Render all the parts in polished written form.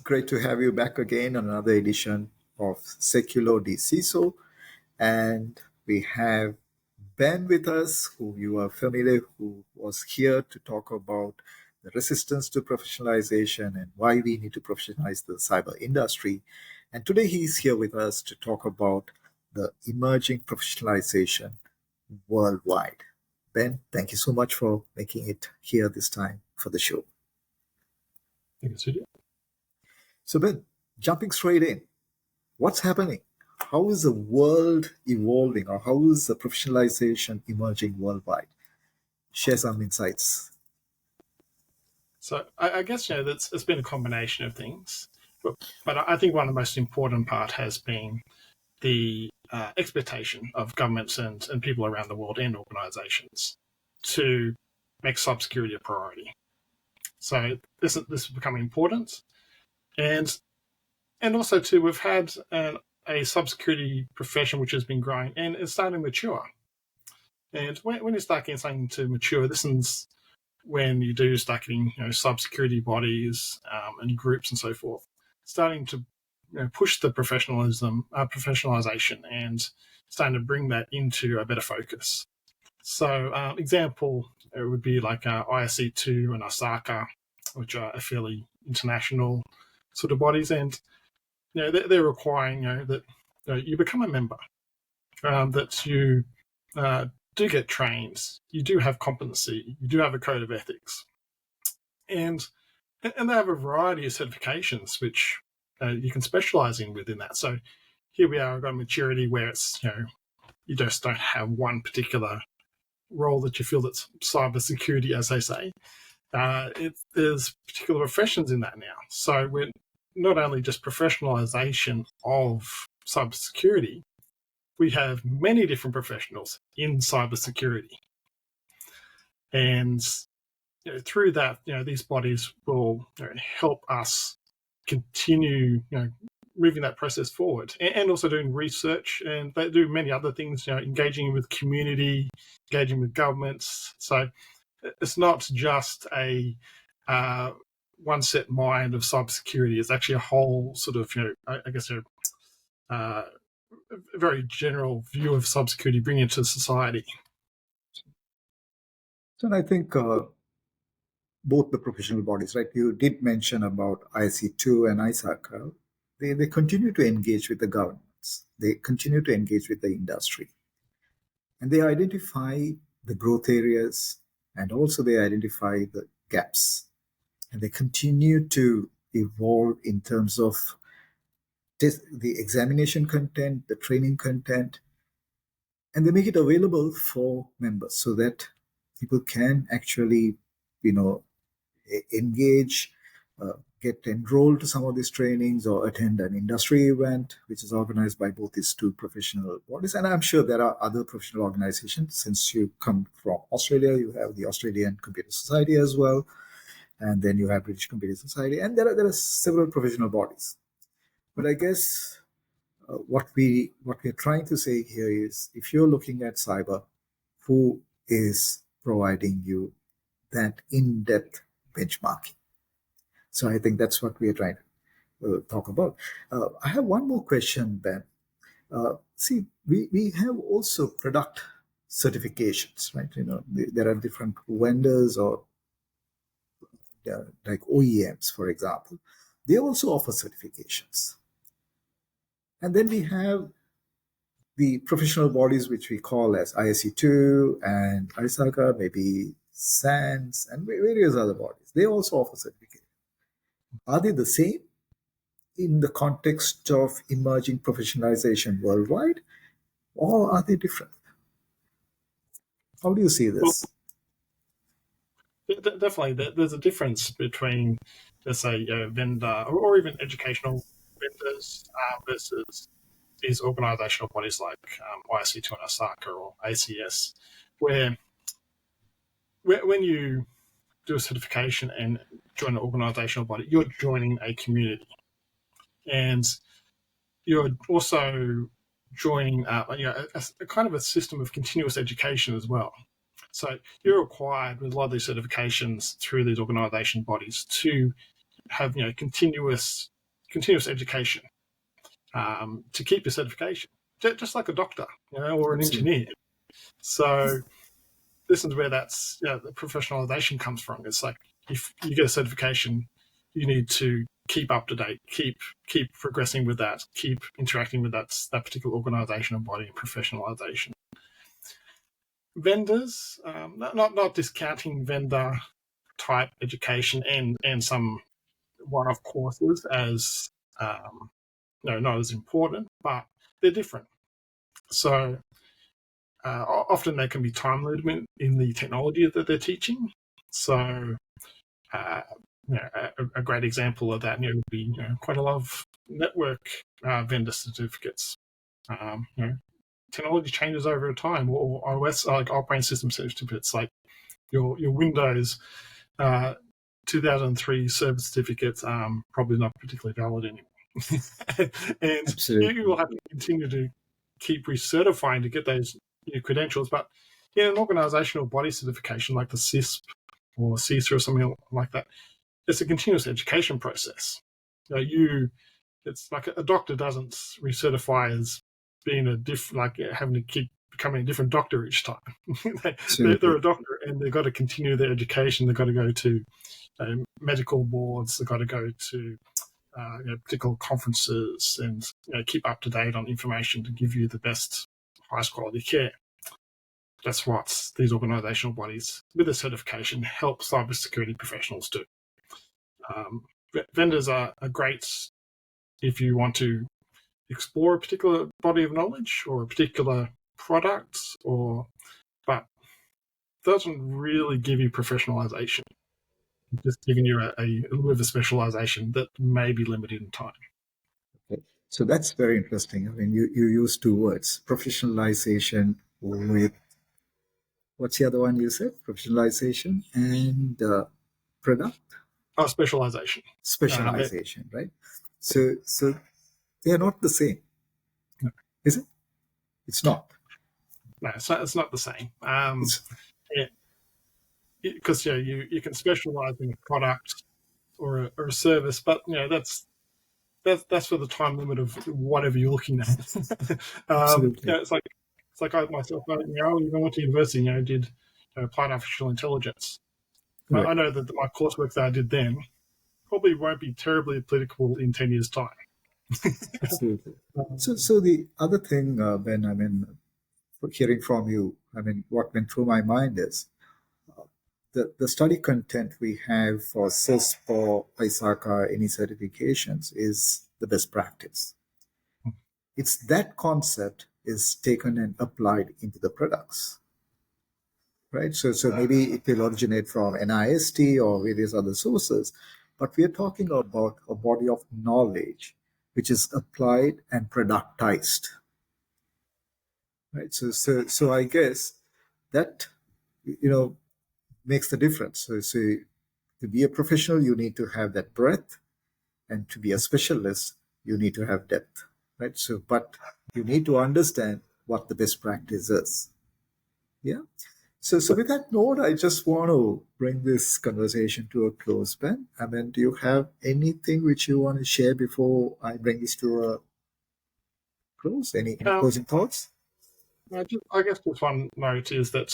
Great to have you back again on another edition of Seculo di CISO. And we have Ben with us, who you are familiar, who was here to talk about the resistance to professionalization and why we need to professionalize the cyber industry. And today he's here with us to talk about the emerging professionalization worldwide. Ben, thank you so much for making it here this time for the show. Thank you, Sudhir. So Ben, jumping straight in, what's happening? How is the world evolving, or how is the professionalization emerging worldwide? Share some insights. So I guess it's been a combination of things, but I think one of the most important part has been the expectation of governments and people around the world and organisations to make cybersecurity a priority. So this is becoming important, and also too we've had a cybersecurity profession which has been growing and it's starting to mature. And when you start getting something to mature, this is when you do start getting cybersecurity bodies and groups and so forth starting to push the professionalization and starting to bring that into a better focus. So example, it would be like ISC2 and ISACA, which are a fairly international sort of bodies, and they're requiring that you become a member, that you do get trained, you do have competency, you do have a code of ethics, and they have a variety of certifications which you can specialize in within that. So here we are, I've got maturity where it's you just don't have one particular role that you feel that's cybersecurity, as they say. There's particular professions in that now. So we're not only just professionalization of cybersecurity, we have many different professionals in cybersecurity. And through that, these bodies will help us continue moving that process forward, and also doing research, and they do many other things, engaging with community, engaging with governments. So it's not just a one set mind of cybersecurity. It's actually a whole sort of, I guess, a very general view of cybersecurity bringing it to society. So I think both the professional bodies, right? You did mention about ISC2 and ISACA. They continue to engage with the governments. They continue to engage with the industry. And they identify the growth areas, and also they identify the gaps. And they continue to evolve in terms of the examination content, the training content, and they make it available for members so that people can actually, engage, get enrolled to some of these trainings or attend an industry event, which is organized by both these two professional bodies. And I'm sure there are other professional organizations. Since you come from Australia, you have the Australian Computer Society as well. And then you have British Computer Society. And there are several professional bodies. But I guess what we're trying to say here is, if you're looking at cyber, who is providing you that in-depth benchmarking? So I think that's what we are trying to talk about. I have one more question, Ben. See, we have also product certifications, right? There are different vendors or like OEMs, for example. They also offer certifications. And then we have the professional bodies, which we call as ISC2 and ISACA, maybe SANS, and various other bodies. They also offer certifications. Are they the same in the context of emerging professionalization worldwide, or are they different? How do you see this? Well, definitely, there's a difference between, let's say, vendor or even educational vendors versus these organizational bodies like ISC2 and ISACA or ACS, where when you do a certification and join an organizational body, you're joining a community, and you're also joining a kind of a system of continuous education as well. So you're required with a lot of these certifications through these organization bodies to have continuous continuous education to keep your certification, just like a doctor, or an Absolutely. engineer. So this is where that's the professionalization comes from. It's like if you get a certification, you need to keep up to date, keep progressing with that, keep interacting with that particular organization and body, and professionalization. Vendors, not discounting vendor type education and some one-off courses as not as important, but they're different. So often they can be time limited in the technology that they're teaching. So a great example of that would be quite a lot of network vendor certificates. Technology changes over time, or OS like operating system certificates, like your Windows 2003 server certificates, probably not particularly valid anymore. And you will Absolutely. have to continue to keep recertifying to get those new credentials. But in an organizational body certification like the CISP or CISA or something like that, it's a continuous education process. It's like a doctor doesn't recertify as being having to keep becoming a different doctor each time. They're Absolutely. a doctor and they've got to continue their education. They've got to go to medical boards. They've got to go to particular conferences and keep up to date on information to give you the best, highest quality care. That's what these organizational bodies with a certification help cybersecurity professionals do. Vendors are great if you want to explore a particular body of knowledge or a particular product, but doesn't really give you professionalization. Just giving you a little bit of a specialization that may be limited in time. Okay. So that's very interesting. I mean, you use two words, professionalization with, what's the other one you said? Professionalization and product Specialization. specialization, right? So they are not the same, is it? It's not. No, it's not the same. It's Because you can specialize in a product or a service, but that's for the time limit of whatever you're looking at. absolutely. It's like I myself. Even went to university. Did applied artificial intelligence. I Correct. know that my coursework that I did then probably won't be terribly applicable in 10 years' time. Absolutely. So the other thing, Ben, I mean, hearing from you, I mean, what went through my mind is the study content we have for CIS, for ISACA, any certifications is the best practice. It's that concept is taken and applied into the products, right? So maybe it will originate from NIST or various other sources, but we are talking about a body of knowledge which is applied and productized, right? So I guess that makes the difference. So to be a professional, you need to have that breadth, and to be a specialist, you need to have depth, right? So, but you need to understand what the best practice is. Yeah. So with that note, I just want to bring this conversation to a close, Ben. I mean, do you have anything which you want to share before I bring this to a close? Any Um, closing thoughts? I guess just one note is that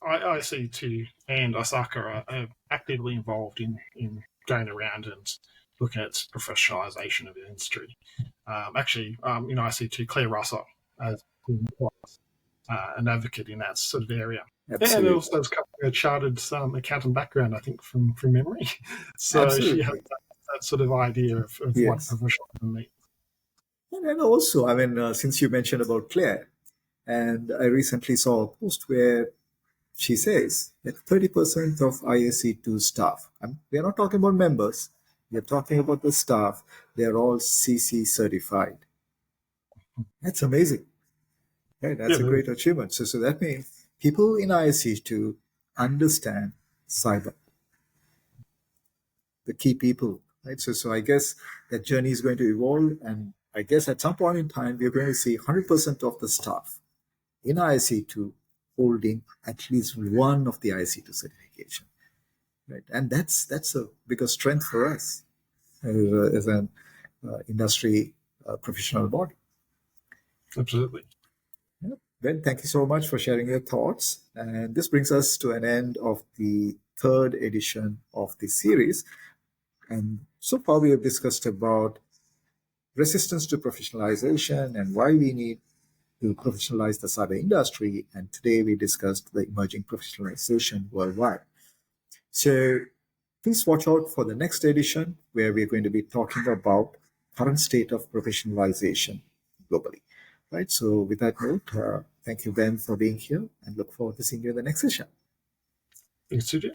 ISC2 and ISACA are actively involved in going around and looking at professionalisation of the industry. In ISC2, Claire Russell has been quite an advocate in that sort of area. And Absolutely. also has come from a chartered accountant background, I think, from memory. So she has Absolutely. that sort of idea of what Yes. professionalism means. And also, I mean, since you mentioned about Claire, and I recently saw a post where she says that 30% of ISC2 staff, we are not talking about members, we are talking about the staff, they're all CC certified. That's amazing. Right? Yeah, That's a great achievement. So that means people in ISC2 understand cyber, the key people. Right? So I guess that journey is going to evolve. And I guess at some point in time, we're going to see 100% of the staff in ISC2 holding at least one of the ISC2 certification. Right? And that's a bigger strength for us. as an industry professional body. Absolutely. Yeah. Ben, thank you so much for sharing your thoughts. And this brings us to an end of the third edition of the series. And so far, we have discussed about resistance to professionalization and why we need to professionalize the cyber industry. And today, we discussed the emerging professionalization worldwide. So please watch out for the next edition where we're going to be talking about current state of professionalization globally. Right. So with that note, thank you, Ben, for being here and look forward to seeing you in the next session. Thanks, Sujit.